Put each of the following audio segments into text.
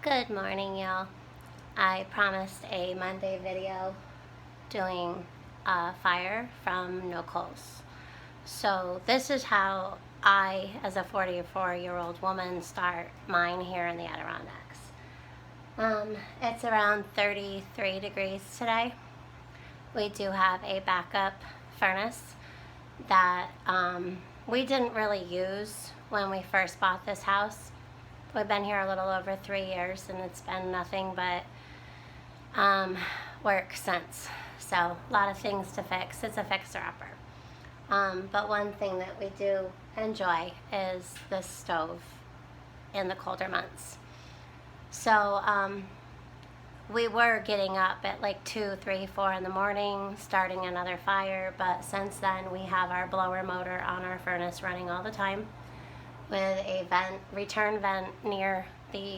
Good morning, y'all. I promised a Monday video doing a fire from no coals. So this is how I, as a 44-year-old woman, start mine here in the Adirondacks. It's around 33 degrees today. We do have a backup furnace that we didn't really use when we first bought this house. We've been here a little over 3 years and it's been nothing but work since. So a lot of things to fix. It's a fixer-upper. But one thing that we do enjoy is the stove in the colder months. So we were getting up at like 2, 3, 4 in the morning, starting another fire, but since then we have our blower motor on our furnace running all the time, with a return vent near the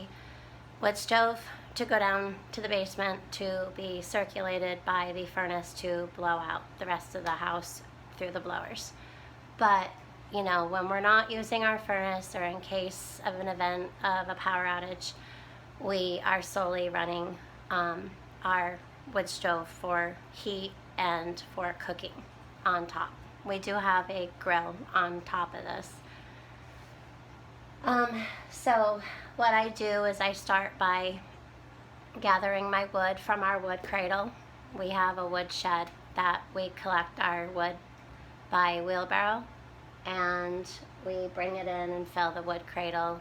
wood stove to go down to the basement to be circulated by the furnace to blow out the rest of the house through the blowers. But, you know, when we're not using our furnace or in case of an event of a power outage, we are solely running our wood stove for heat and for cooking on top. We do have a grill on top of this. So what I do is I start by gathering my wood from our wood cradle. We have a wood shed that we collect our wood by wheelbarrow, and we bring it in and fill the wood cradle.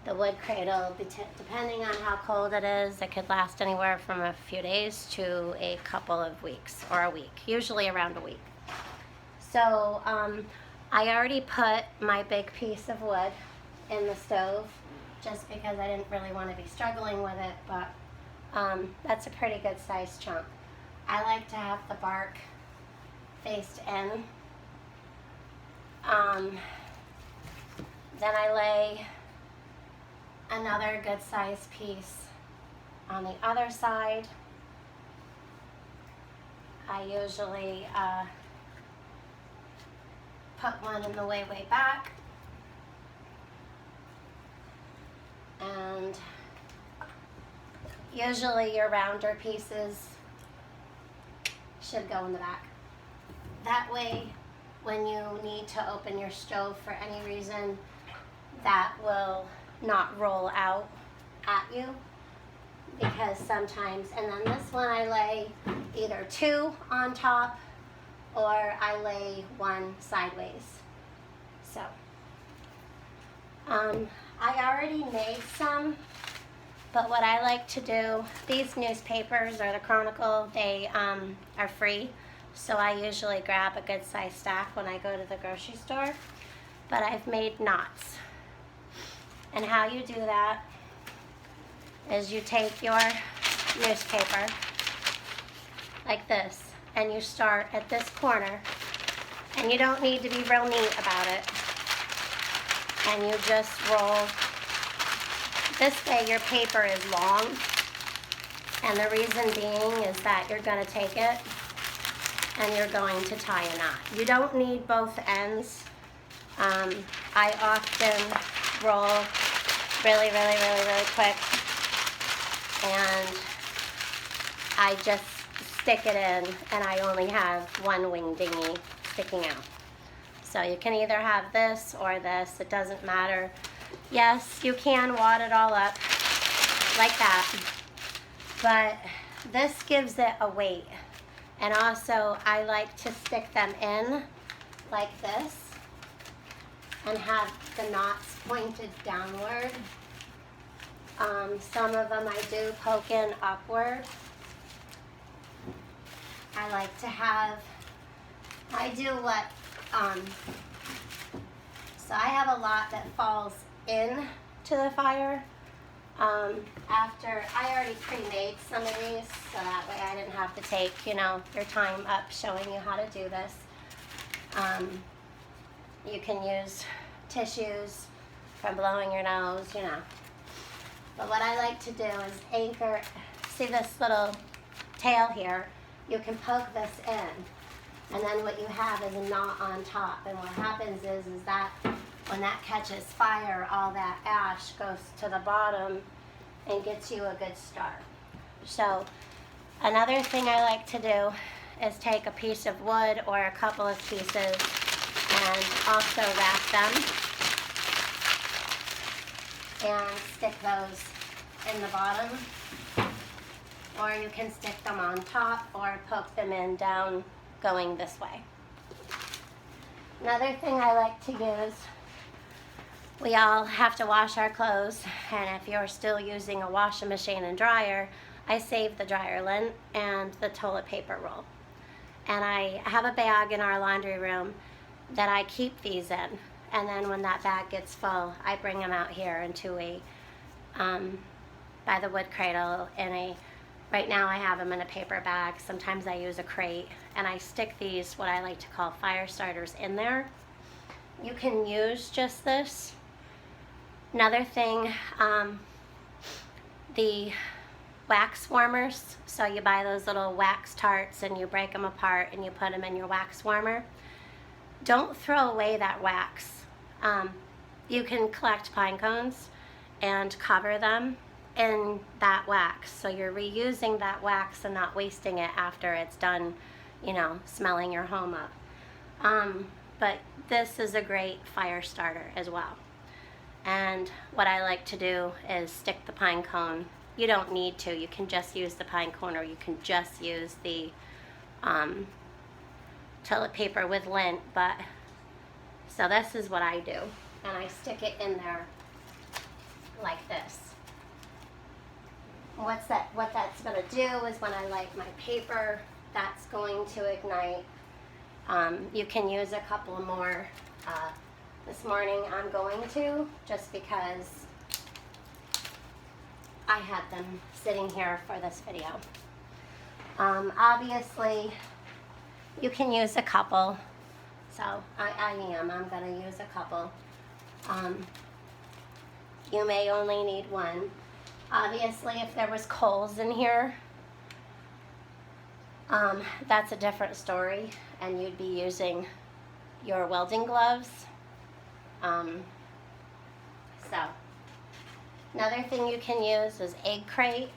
The wood cradle, depending on how cold it is, it could last anywhere from a few days to a couple of weeks or a week, usually around a week. So I already put my big piece of wood in the stove just because I didn't really want to be struggling with it, but that's a pretty good sized chunk. I like to have the bark faced in. Then I lay another good sized piece on the other side. I usually put one in the way back. And usually your rounder pieces should go in the back. That way, when you need to open your stove for any reason, that will not roll out at you, because sometimes, and then this one I lay either 2 on top or I lay 1 sideways. So I already made some, but what I like to do, these newspapers or the Chronicle, they are free, so I usually grab a good sized stack when I go to the grocery store, but I've made knots. And how you do that is you take your newspaper like this, and you start at this corner, and you don't need to be real neat about it. And you just roll. This way your paper is long, and the reason being is that you're going to take it and you're going to tie a knot. You don't need both ends. I often roll really quick, and I just stick it in, and I only have 1 wing dinghy sticking out. So you can either have this or this, it doesn't matter. Yes, you can wad it all up like that, but this gives it a weight. And also I like to stick them in like this and have the knots pointed downward. Some of them I do poke in upward. I like to have, I do what, so I have a lot that falls in to the fire. After, I already pre-made some of these, so that way I didn't have to take, you know, your time up showing you how to do this. You can use tissues for blowing your nose, you know. But what I like to do is anchor, see this little tail here? You can poke this in, and then what you have is a knot on top. And what happens is that when that catches fire, all that ash goes to the bottom and gets you a good start. So another thing I like to do is take a piece of wood or a couple of pieces and also wrap them and stick those in the bottom, or you can stick them on top or poke them in down going this way. Another thing I like to use, we all have to wash our clothes, and if you're still using a washing machine and dryer, I save the dryer lint and the toilet paper roll. And I have a bag in our laundry room that I keep these in, and then when that bag gets full, I bring them out here into a, by the wood cradle in a, right now I have them in a paper bag, sometimes I use a crate, and I stick these, what I like to call fire starters, in there. You can use just this. Another thing, the wax warmers. So you buy those little wax tarts and you break them apart and you put them in your wax warmer. Don't throw away that wax. You can collect pine cones and cover them in that wax. So you're reusing that wax and not wasting it after it's done, you know, smelling your home up. But this is a great fire starter as well. And what I like to do is stick the pine cone. You don't need to. You can just use the pine cone, or you can just use the toilet paper with lint. But so this is what I do, and I stick it in there like this. What that's going to do is when I light my paper, that's going to ignite. You can use a couple more. This morning I'm going to, just because I had them sitting here for this video. Obviously, you can use a couple, so I'm going to use a couple. You may only need one. Obviously, if there was coals in here, that's a different story, and you'd be using your welding gloves. So another thing you can use is egg crate.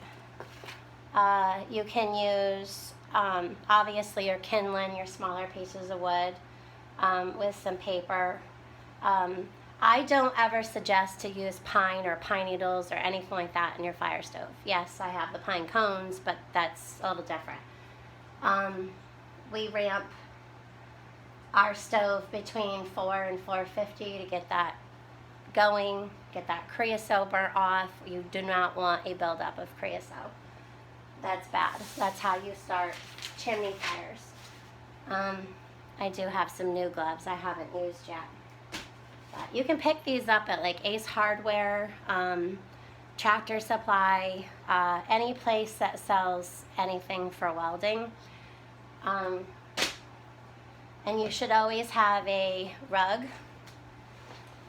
You can use obviously your kindling, your smaller pieces of wood, with some paper. I don't ever suggest to use pine or pine needles or anything like that in your fire stove. Yes, I have the pine cones, but that's a little different. We ramp our stove between 4 and 450 to get that going, get that creosote burnt off. You do not want a buildup of creosote. That's bad. That's how you start chimney fires. I do have some new gloves I haven't used yet. But you can pick these up at like Ace Hardware, Tractor Supply, any place that sells anything for welding. And you should always have a rug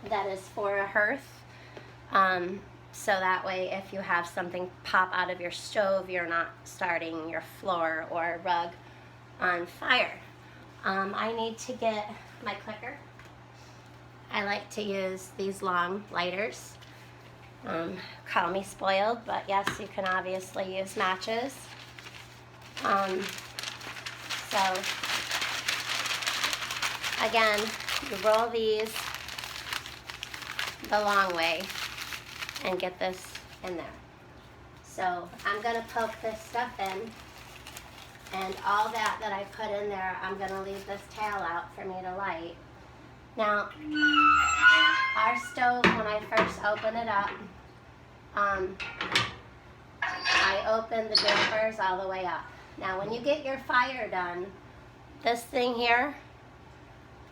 that is for a hearth. So that way if you have something pop out of your stove, you're not starting your floor or rug on fire. I need to get my clicker. I like to use these long lighters. Call me spoiled, but yes, you can obviously use matches. So again, you roll these the long way and get this in there. So I'm going to poke this stuff in, and all that I put in there, I'm going to leave this tail out for me to light. Now, our stove, when I first open it up, I open the dampers all the way up. Now, when you get your fire done, this thing here,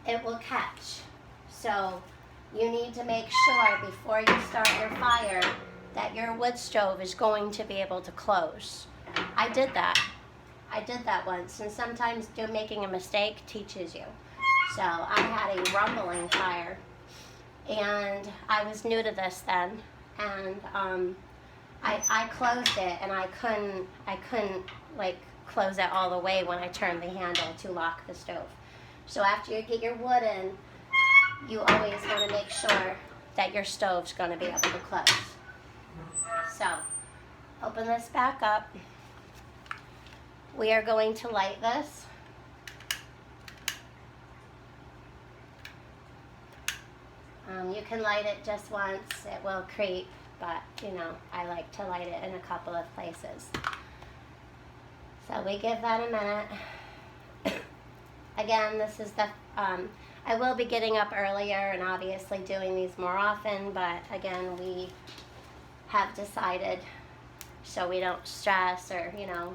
it will catch. So you need to make sure before you start your fire that your wood stove is going to be able to close. I did that. I did that once, and sometimes making a mistake teaches you. So I had a rumbling fire, and I was new to this then, and I closed it, and I couldn't like close it all the way when I turned the handle to lock the stove. So after you get your wood in, you always want to make sure that your stove's going to be able to close. So Open this back up. We are going to light this. You can light it just once, it will creep, but you know, I like to light it in a couple of places. So we give that a minute. Again, this is the, I will be getting up earlier and obviously doing these more often, but again, we have decided so we don't stress or, you know,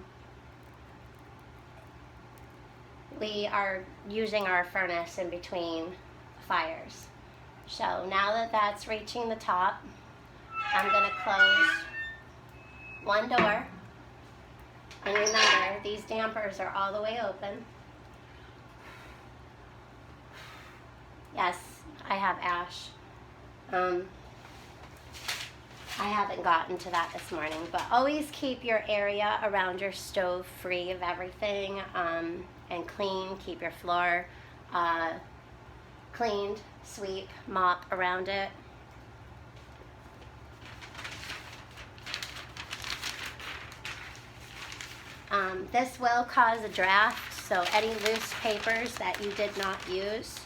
we are using our furnace in between fires. So now that that's reaching the top, I'm going to close one door. And remember, these dampers are all the way open. Yes, I have ash. I haven't gotten to that this morning, but always keep your area around your stove free of everything and clean. Keep your floor cleaned, sweep, mop around it. This will cause a draft, so any loose papers that you did not use,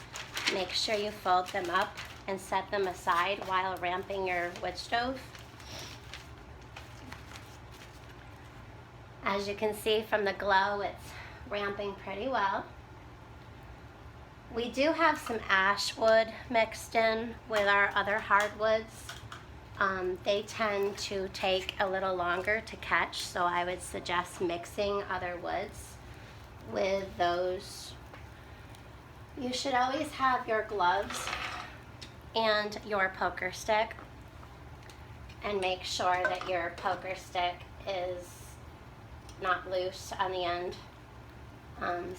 make sure you fold them up and set them aside while ramping your wood stove. As you can see from the glow, it's ramping pretty well. We do have some ash wood mixed in with our other hardwoods. They tend to take a little longer to catch, so I would suggest mixing other woods with those. You should always have your gloves and your poker stick, and make sure that your poker stick is not loose on the end.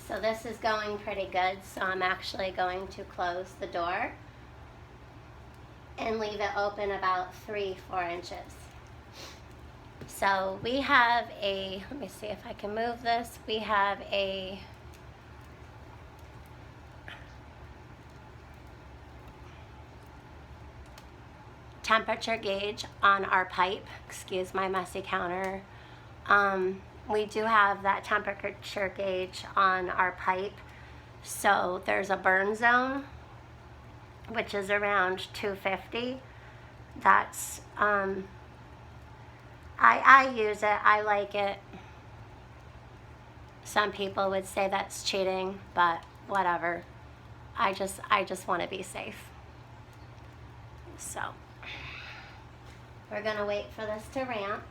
So this is going pretty good, so I'm actually going to close the door and leave it open about 3-4 inches. So we have a, let me see if I can move this, we have a temperature gauge on our pipe. Excuse my messy counter. We do have that temperature gauge on our pipe. So there's a burn zone, which is around 250. That's, I use it, I like it. Some people would say that's cheating, but whatever. I just want to be safe. So, we're gonna wait for this to ramp.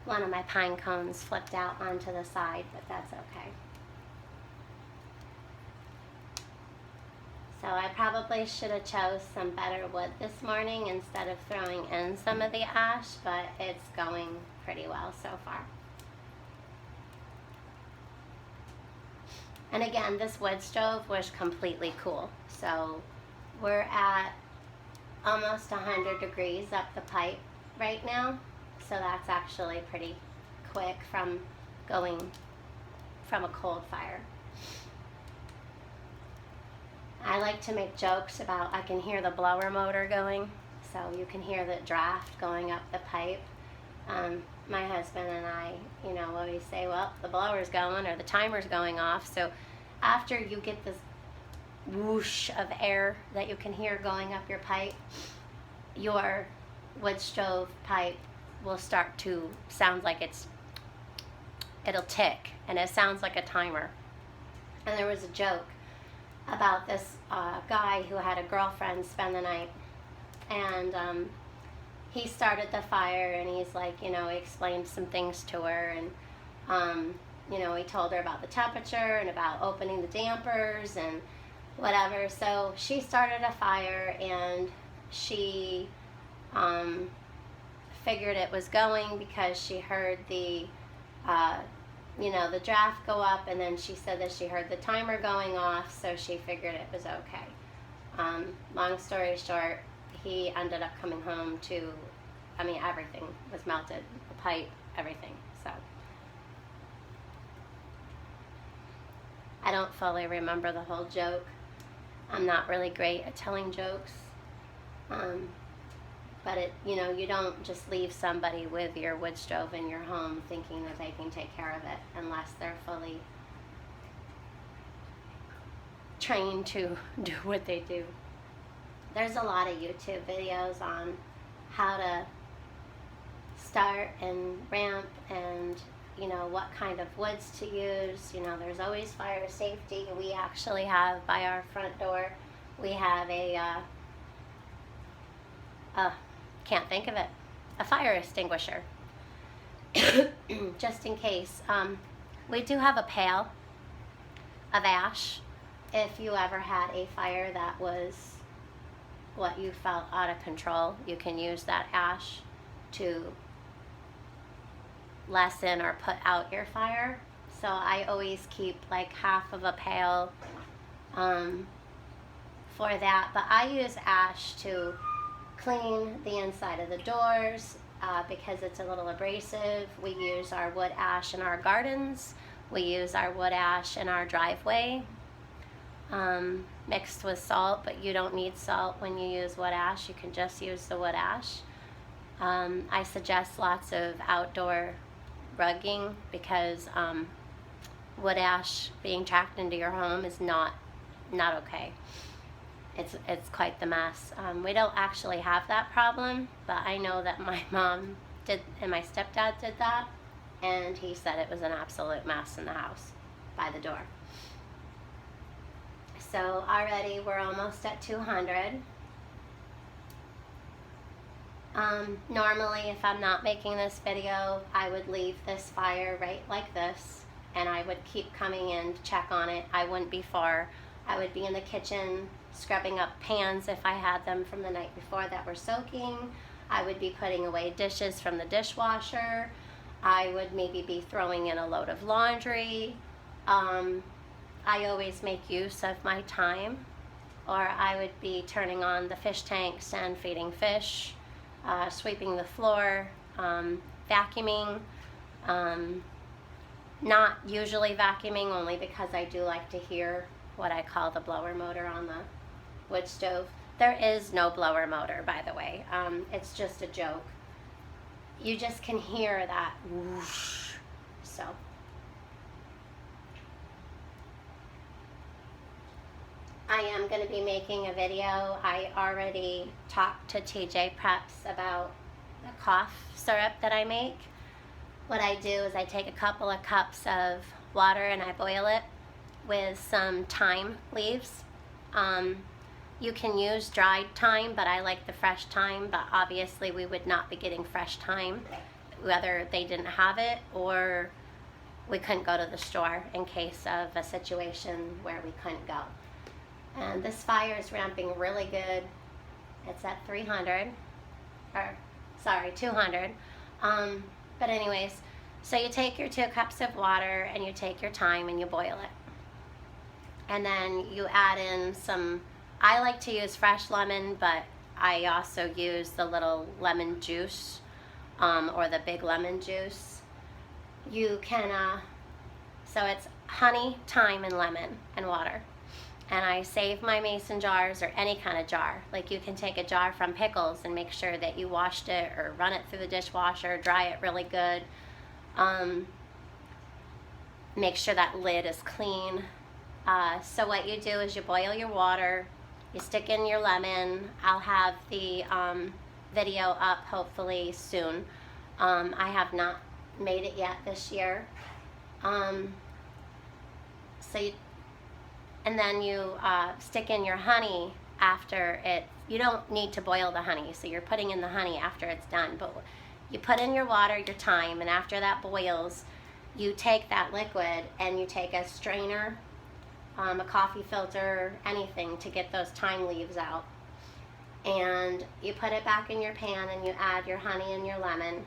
One of my pine cones flipped out onto the side, but that's okay. So I probably should have chose some better wood this morning instead of throwing in some of the ash, but it's going pretty well so far. And again, this wood stove was completely cool. So we're at almost 100 degrees up the pipe right now. So that's actually pretty quick from going from a cold fire. I like to make jokes about, I can hear the blower motor going, so you can hear the draft going up the pipe. My husband and I, you know, always say, well, the blower's going or the timer's going off. So after you get this whoosh of air that you can hear going up your pipe, your wood stove pipe will start to sound like it'll tick, and it sounds like a timer. And there was a joke about this guy who had a girlfriend spend the night, and he started the fire, and he's like, you know, he explained some things to her, and you know, he told her about the temperature and about opening the dampers and whatever. So she started a fire, and she figured it was going because she heard the you know, the draft go up, and then she said that she heard the timer going off, so she figured it was okay. Long story short, he ended up coming home to, I mean, everything was melted, the pipe, everything. So I don't fully remember the whole joke. I'm not really great at telling jokes. But it, you know, you don't just leave somebody with your wood stove in your home thinking that they can take care of it unless they're fully trained to do what they do. There's a lot of YouTube videos on how to start and ramp, and you know, what kind of woods to use. You know, there's always fire safety. We actually have by our front door, we have can't think of it, a fire extinguisher, just in case. We do have a pail of ash. If you ever had a fire that was what you felt out of control, you can use that ash to lessen or put out your fire. So I always keep like half of a pail for that. But I use ash to clean the inside of the doors because it's a little abrasive. We use our wood ash in our gardens. We use our wood ash in our driveway, mixed with salt, but you don't need salt when you use wood ash. You can just use the wood ash. I suggest lots of outdoor rugging because wood ash being tracked into your home is not okay. It's quite the mess. We don't actually have that problem, but I know that my mom did and my stepdad did that, and he said it was an absolute mess in the house by the door. So already we're almost at 200. Normally, if I'm not making this video, I would leave this fire right like this, and I would keep coming in to check on it. I wouldn't be far. I would be in the kitchen scrubbing up pans if I had them from the night before that were soaking. I would be putting away dishes from the dishwasher. I would maybe be throwing in a load of laundry. I always make use of my time, or I would be turning on the fish tanks and feeding fish, sweeping the floor, vacuuming. Not usually vacuuming, only because I do like to hear what I call the blower motor on the wood stove. There is no blower motor, by the way. It's just a joke. You just can hear that whoosh. So I am going to be making a video. I already talked to TJ Preps about the cough syrup that I make. What I do is I take a couple of cups of water and I boil it with some thyme leaves. You can use dried thyme, but I like the fresh thyme, but obviously we would not be getting fresh thyme, whether they didn't have it or we couldn't go to the store in case of a situation where we couldn't go. And this fire is ramping really good. It's at 200. But anyways, so you take your 2 cups of water and you take your thyme and you boil it. And then you add in some, I like to use fresh lemon, but I also use the little lemon juice, or the big lemon juice. You can, so it's honey, thyme, and lemon and water. And I save my mason jars, or any kind of jar. Like you can take a jar from pickles and make sure that you washed it or run it through the dishwasher, dry it really good. Make sure that lid is clean. So what you do is you boil your water, you stick in your lemon. I'll have the video up hopefully soon. I have not made it yet this year. And then you stick in your honey after it. You don't need to boil the honey, so you're putting in the honey after it's done. But you put in your water, your thyme, and after that boils, you take that liquid and you take a strainer, a coffee filter, anything to get those thyme leaves out. And you put it back in your pan and you add your honey and your lemon.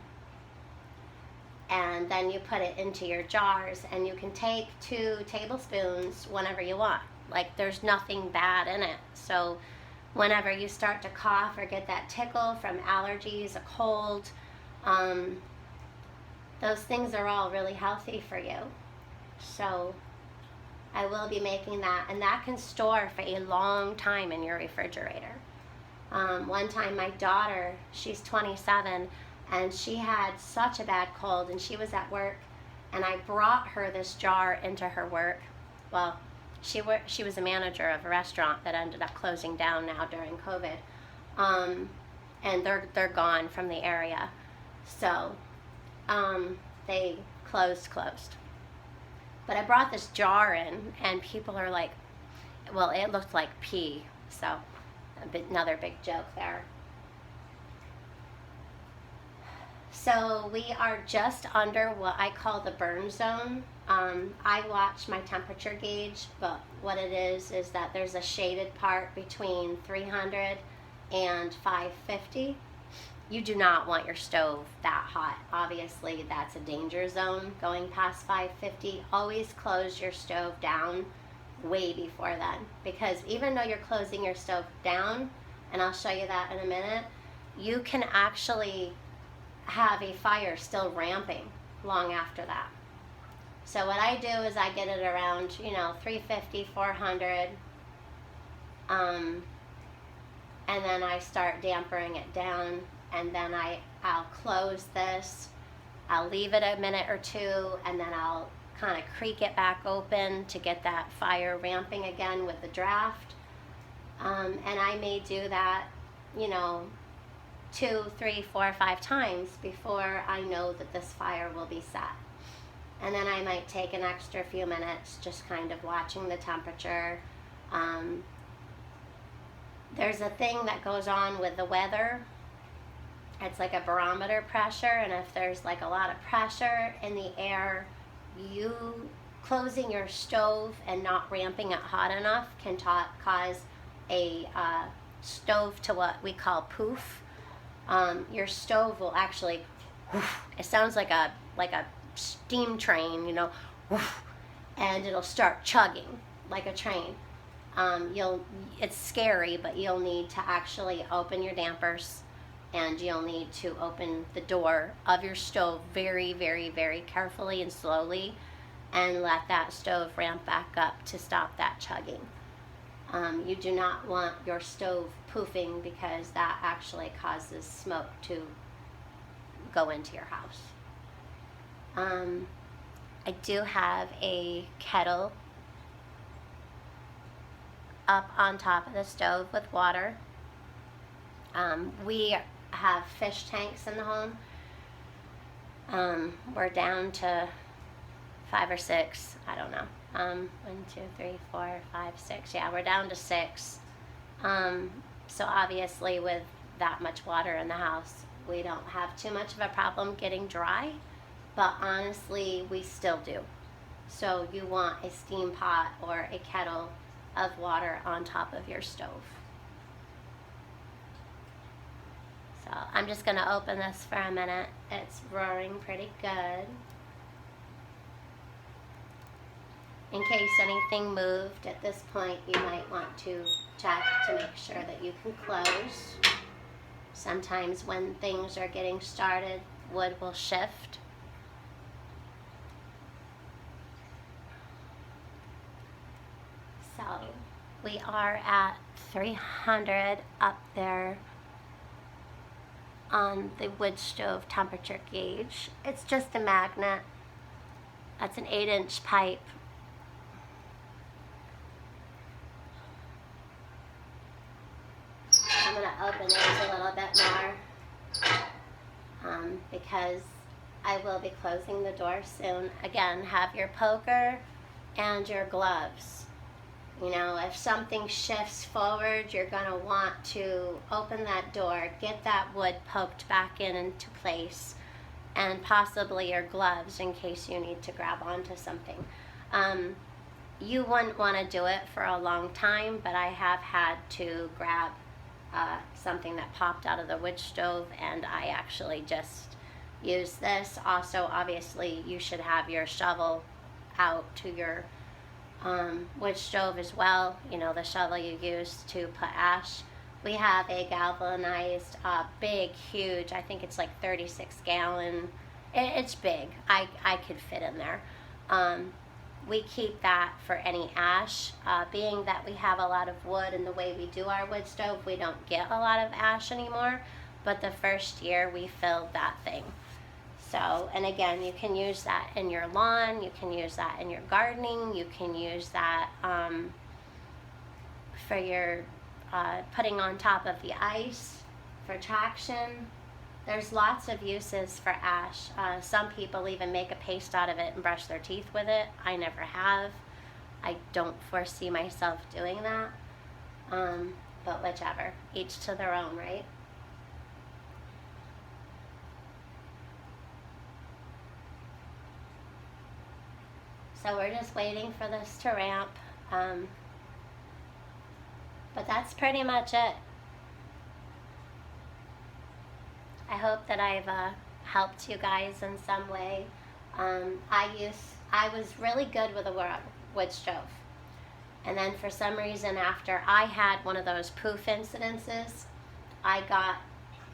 And then you put it into your jars, and you can take 2 tablespoons whenever you want. Like there's nothing bad in it. So whenever you start to cough or get that tickle from allergies, a cold, those things are all really healthy for you. So I will be making that, and that can store for a long time in your refrigerator. One time my daughter, she's 27, and she had such a bad cold, and she was at work, and I brought her this jar into her work. Well, she was a manager of a restaurant that ended up closing down now during COVID, and they're gone from the area, so they closed. But I brought this jar in, and people are like, well, it looked like pee, so another big joke there. So we are just under what I call the burn zone. I watch my temperature gauge, but what it is that there's a shaded part between 300 and 550. You do not want your stove that hot. Obviously, that's a danger zone going past 550. Always close your stove down way before then, because even though you're closing your stove down, and I'll show you that in a minute, you can actually have a fire still ramping long after that. So what I do is I get it around 350, 400, and then I start dampering it down, and then I'll close this, I'll leave it a minute or two, and then I'll kind of creak it back open to get that fire ramping again with the draft. And I may do that 2, 3, 4, 5 times before I know that this fire will be set. And then I might take an extra few minutes just kind of watching the temperature. There's a thing that goes on with the weather. It's like a barometer pressure, and if there's like a lot of pressure in the air, you closing your stove and not ramping it hot enough can cause a stove to what we call poof. Your stove will actually, it sounds like a steam train, and it'll start chugging like a train. It's scary, but you'll need to actually open your dampers, and you'll need to open the door of your stove very, very, very carefully and slowly, and let that stove ramp back up to stop that chugging. You do not want your stove poofing, because that actually causes smoke to go into your house. I do have a kettle up on top of the stove with water. We have fish tanks in the home. We're down to 5 or 6, I don't know. 1, 2, 3, 4, 5, 6. Yeah, we're down to 6. So obviously with that much water in the house, we don't have too much of a problem getting dry, but honestly, we still do. So you want a steam pot or a kettle of water on top of your stove. So I'm just going to open this for a minute. It's roaring pretty good. In case anything moved at this point, you might want to check to make sure that you can close. Sometimes when things are getting started, wood will shift. So we are at 300 up there on the wood stove temperature gauge. It's just a magnet. That's an 8-inch pipe. I'm going to open these a little bit more because I will be closing the door soon. Again, have your poker and your gloves. If something shifts forward, you're going to want to open that door, get that wood poked back into place, and possibly your gloves in case you need to grab onto something. You wouldn't want to do it for a long time, but I have had to grab something that popped out of the wood stove, and I actually just used this. Also, obviously, you should have your shovel out to your wood stove as well. The shovel you use to put ash. We have a galvanized, big, huge, I think it's like 36 gallon. It's big. I could fit in there. we keep that for any ash. Being that we have a lot of wood in the way we do our wood stove, we don't get a lot of ash anymore. But the first year we filled that thing. So, and again, you can use that in your lawn, you can use that in your gardening, you can use that for your putting on top of the ice for traction. There's lots of uses for ash. Some people even make a paste out of it and brush their teeth with it. I never have. I don't foresee myself doing that. But whichever, each to their own, right? So we're just waiting for this to ramp. But that's pretty much it. I hope that I've helped you guys in some way. I was really good with a wood stove. And then for some reason, after I had one of those poof incidences, I got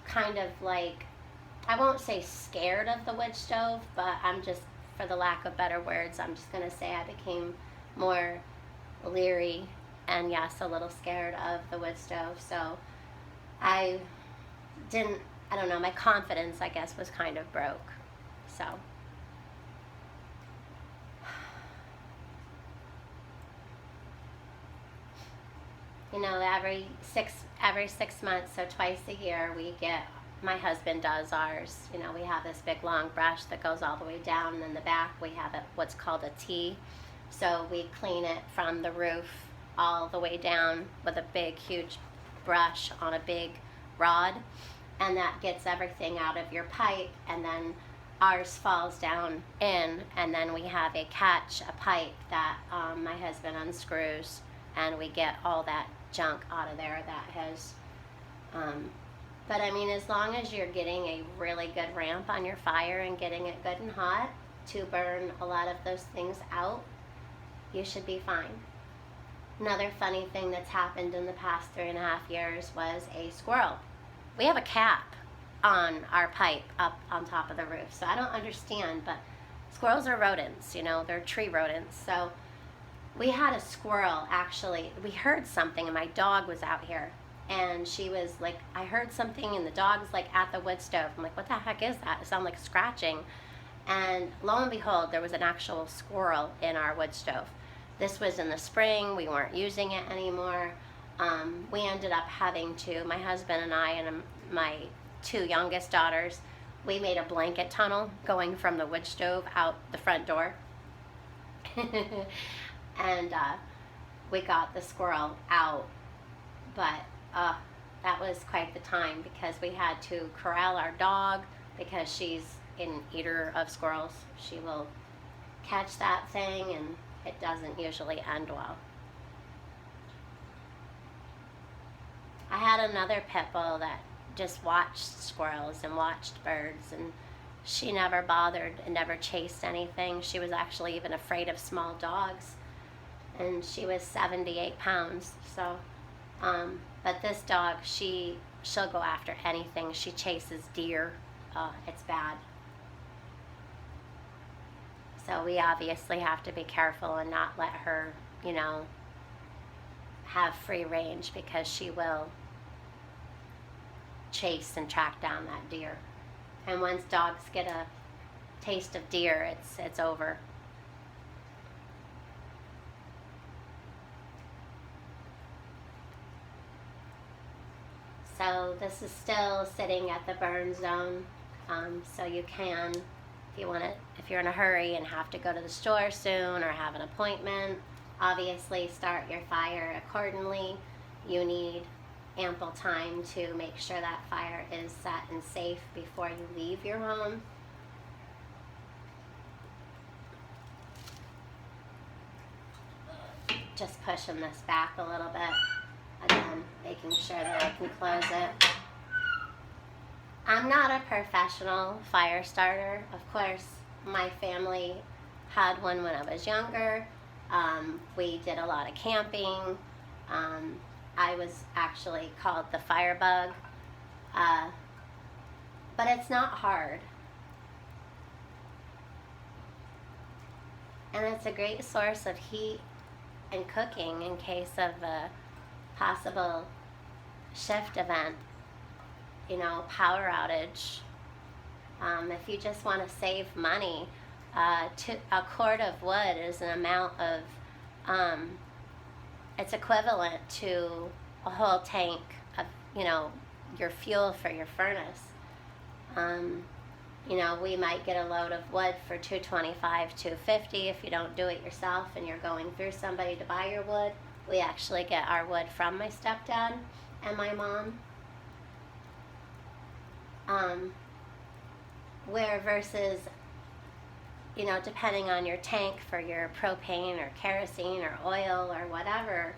kind of like, I won't say scared of the wood stove, but I'm just, for the lack of better words, I'm just going to say I became more leery and, yes, a little scared of the wood stove. So I don't know, my confidence, I guess, was kind of broke. So you know, every 6 months, so twice a year, we get, my husband does ours. You know, we have this big long brush that goes all the way down, and in the back we have what's called a T. So we clean it from the roof all the way down with a big, huge brush on a big rod, and that gets everything out of your pipe, and then ours falls down in, and then we have a pipe that my husband unscrews, and we get all that junk out of there that has, but I mean, as long as you're getting a really good ramp on your fire and getting it good and hot to burn a lot of those things out, you should be fine. Another funny thing that's happened in the past 3.5 years was a squirrel. We have a cap on our pipe up on top of the roof, so I don't understand, but squirrels are rodents, you know, they're tree rodents. So we had a squirrel, actually, we heard something, and my dog was out here, and she was like, I heard something, and the dog's like at the wood stove. I'm like, what the heck is that? It sounded like scratching. And lo and behold, there was an actual squirrel in our wood stove. This was in the spring, we weren't using it anymore. We ended up having to, my husband and I and my 2 youngest daughters, we made a blanket tunnel going from the wood stove out the front door. And we got the squirrel out, but that was quite the time, because we had to corral our dog, because she's an eater of squirrels. She will catch that thing, and it doesn't usually end well. I had another pit bull that just watched squirrels and watched birds, and she never bothered and never chased anything. She was actually even afraid of small dogs, and she was 78 pounds. So, but this dog, she'll go after anything. She chases deer. It's bad. So we obviously have to be careful and not let her, you know, have free range, because she will chase and track down that deer. And once dogs get a taste of deer, it's over. So this is still sitting at the burn zone. So you can, if you're in a hurry and have to go to the store soon or have an appointment, obviously start your fire accordingly. You need ample time to make sure that fire is set and safe before you leave your home. Just pushing this back a little bit. Again, making sure that I can close it. I'm not a professional fire starter. Of course, my family had one when I was younger. We did a lot of camping. I was actually called the firebug. But it's not hard. And it's a great source of heat and cooking in case of a possible shift event, you know, power outage. If you just want to save money, a cord of wood is an amount of, it's equivalent to a whole tank of, you know, your fuel for your furnace. You know, we might get a load of wood for $225, $250 if you don't do it yourself and you're going through somebody to buy your wood. We actually get our wood from my stepdad and my mom. Where versus, you know, depending on your tank for your propane or kerosene or oil or whatever,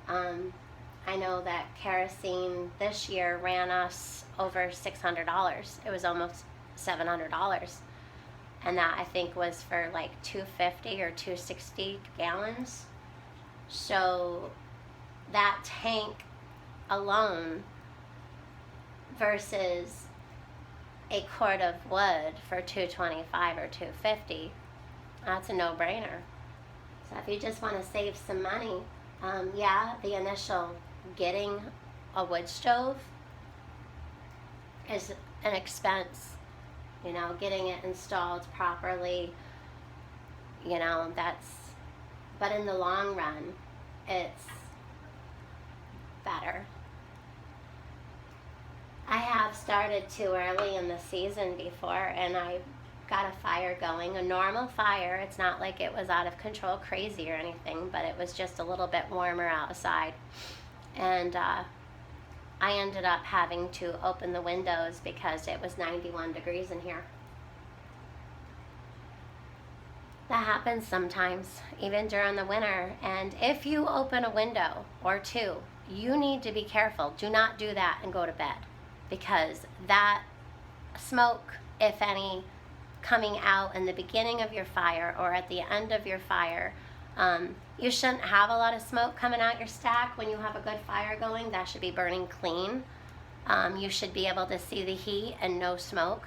I know that kerosene this year ran us over $600. It was almost $700, and that I think was for like 250 or 260 gallons. So that tank alone versus a cord of wood for $225 or $250, that's a no-brainer. So if you just want to save some money, yeah, the initial getting a wood stove is an expense. You know, getting it installed properly, you know, but in the long run, it's better. I have started too early in the season before, and I got a fire going, a normal fire. It's not like it was out of control crazy or anything, but it was just a little bit warmer outside. And I ended up having to open the windows because it was 91 degrees in here. That happens sometimes, even during the winter. And if you open a window or two, you need to be careful. Do not do that and go to bed, because that smoke, if any, coming out in the beginning of your fire or at the end of your fire, you shouldn't have a lot of smoke coming out your stack when you have a good fire going. That should be burning clean. You should be able to see the heat and no smoke.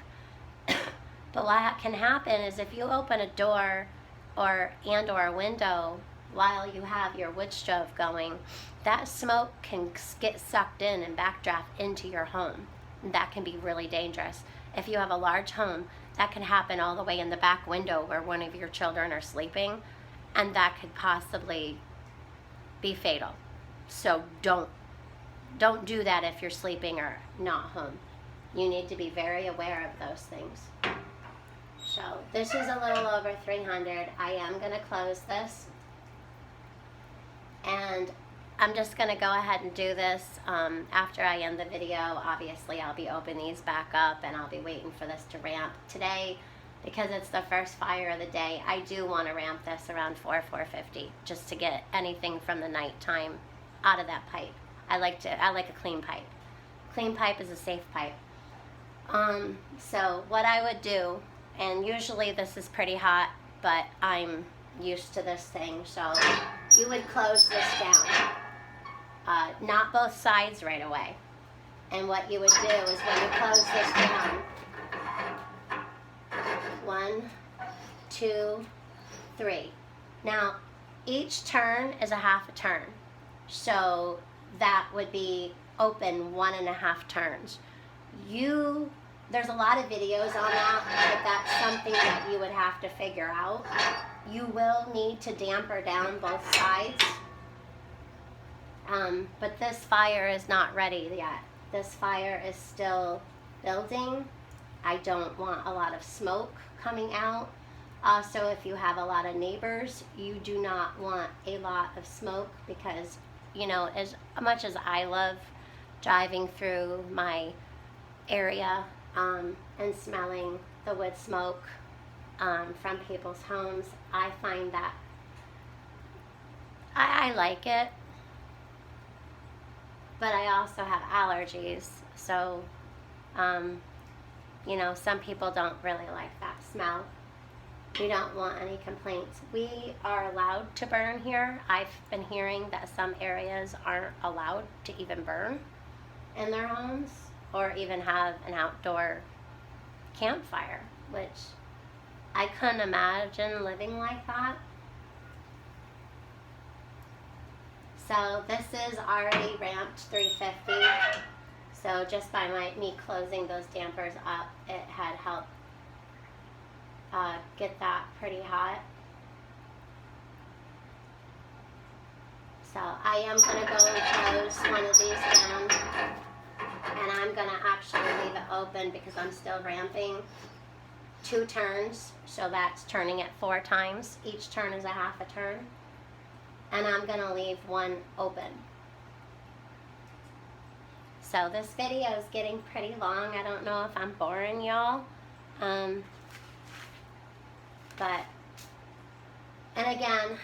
But what can happen is if you open a door or a window while you have your wood stove going, that smoke can get sucked in and backdraft into your home. That can be really dangerous. If you have a large home, that can happen all the way in the back window where one of your children are sleeping, and that could possibly be fatal. So don't do that if you're sleeping or not home. You need to be very aware of those things. So this is a little over 300. I am going to close this, and I'm just going to go ahead and do this after I end the video. Obviously, I'll be opening these back up, and I'll be waiting for this to ramp. Today, because it's the first fire of the day, I do want to ramp this around 450, just to get anything from the nighttime out of that pipe. I like a clean pipe. Clean pipe is a safe pipe. So what I would do, and usually this is pretty hot, but I'm used to this thing, so you would close this down. Not both sides right away. And what you would do is when you close this down, 1, 2, 3. Now, each turn is a half a turn. So that would be open 1.5 turns. There's a lot of videos on that, but that's something that you would have to figure out. You will need to damper down both sides. But this fire is not ready yet. This fire is still building. I don't want a lot of smoke coming out. Also, if you have a lot of neighbors, you do not want a lot of smoke, because, you know, as much as I love driving through my area and smelling the wood smoke from people's homes, I find that I like it, but I also have allergies, so you know, some people don't really like that smell. We don't want any complaints. We are allowed to burn here. I've been hearing that some areas aren't allowed to even burn in their homes or even have an outdoor campfire, which I couldn't imagine living like that. So this is already ramped 350. So just by me closing those dampers up, it had helped get that pretty hot. So I am going to go and close one of these down, and I'm going to actually leave it open because I'm still ramping 2 turns, so that's turning it 4 times. Each turn is a half a turn, and I'm going to leave one open. So this video is getting pretty long. I don't know if I'm boring y'all, but, and again,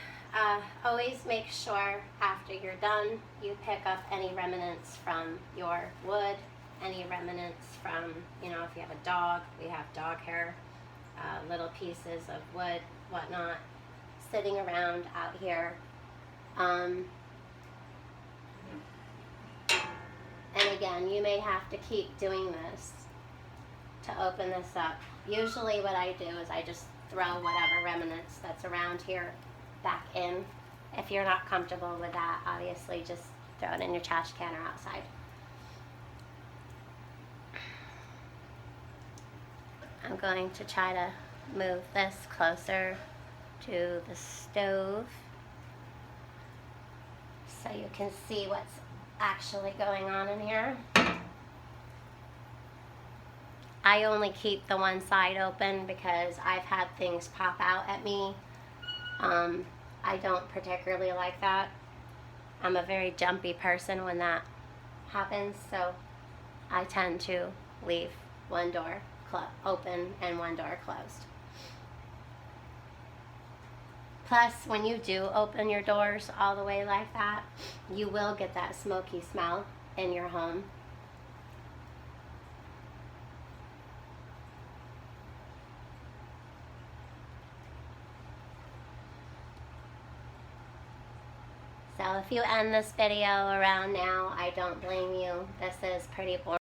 always make sure after you're done you pick up any remnants from your wood, any remnants from, you know, if you have a dog, we have dog hair, little pieces of wood, whatnot, sitting around out here. And again, you may have to keep doing this to open this up. Usually what I do is I just throw whatever remnants that's around here back in. If you're not comfortable with that, obviously just throw it in your trash can or outside. I'm going to try to move this closer to the stove so you can see what's actually going on in here. I only keep the one side open because I've had things pop out at me. I don't particularly like that. I'm a very jumpy person when that happens, so I tend to leave one door open and one door closed. Plus, when you do open your doors all the way like that, you will get that smoky smell in your home. So if you end this video around now, I don't blame you. This is pretty boring.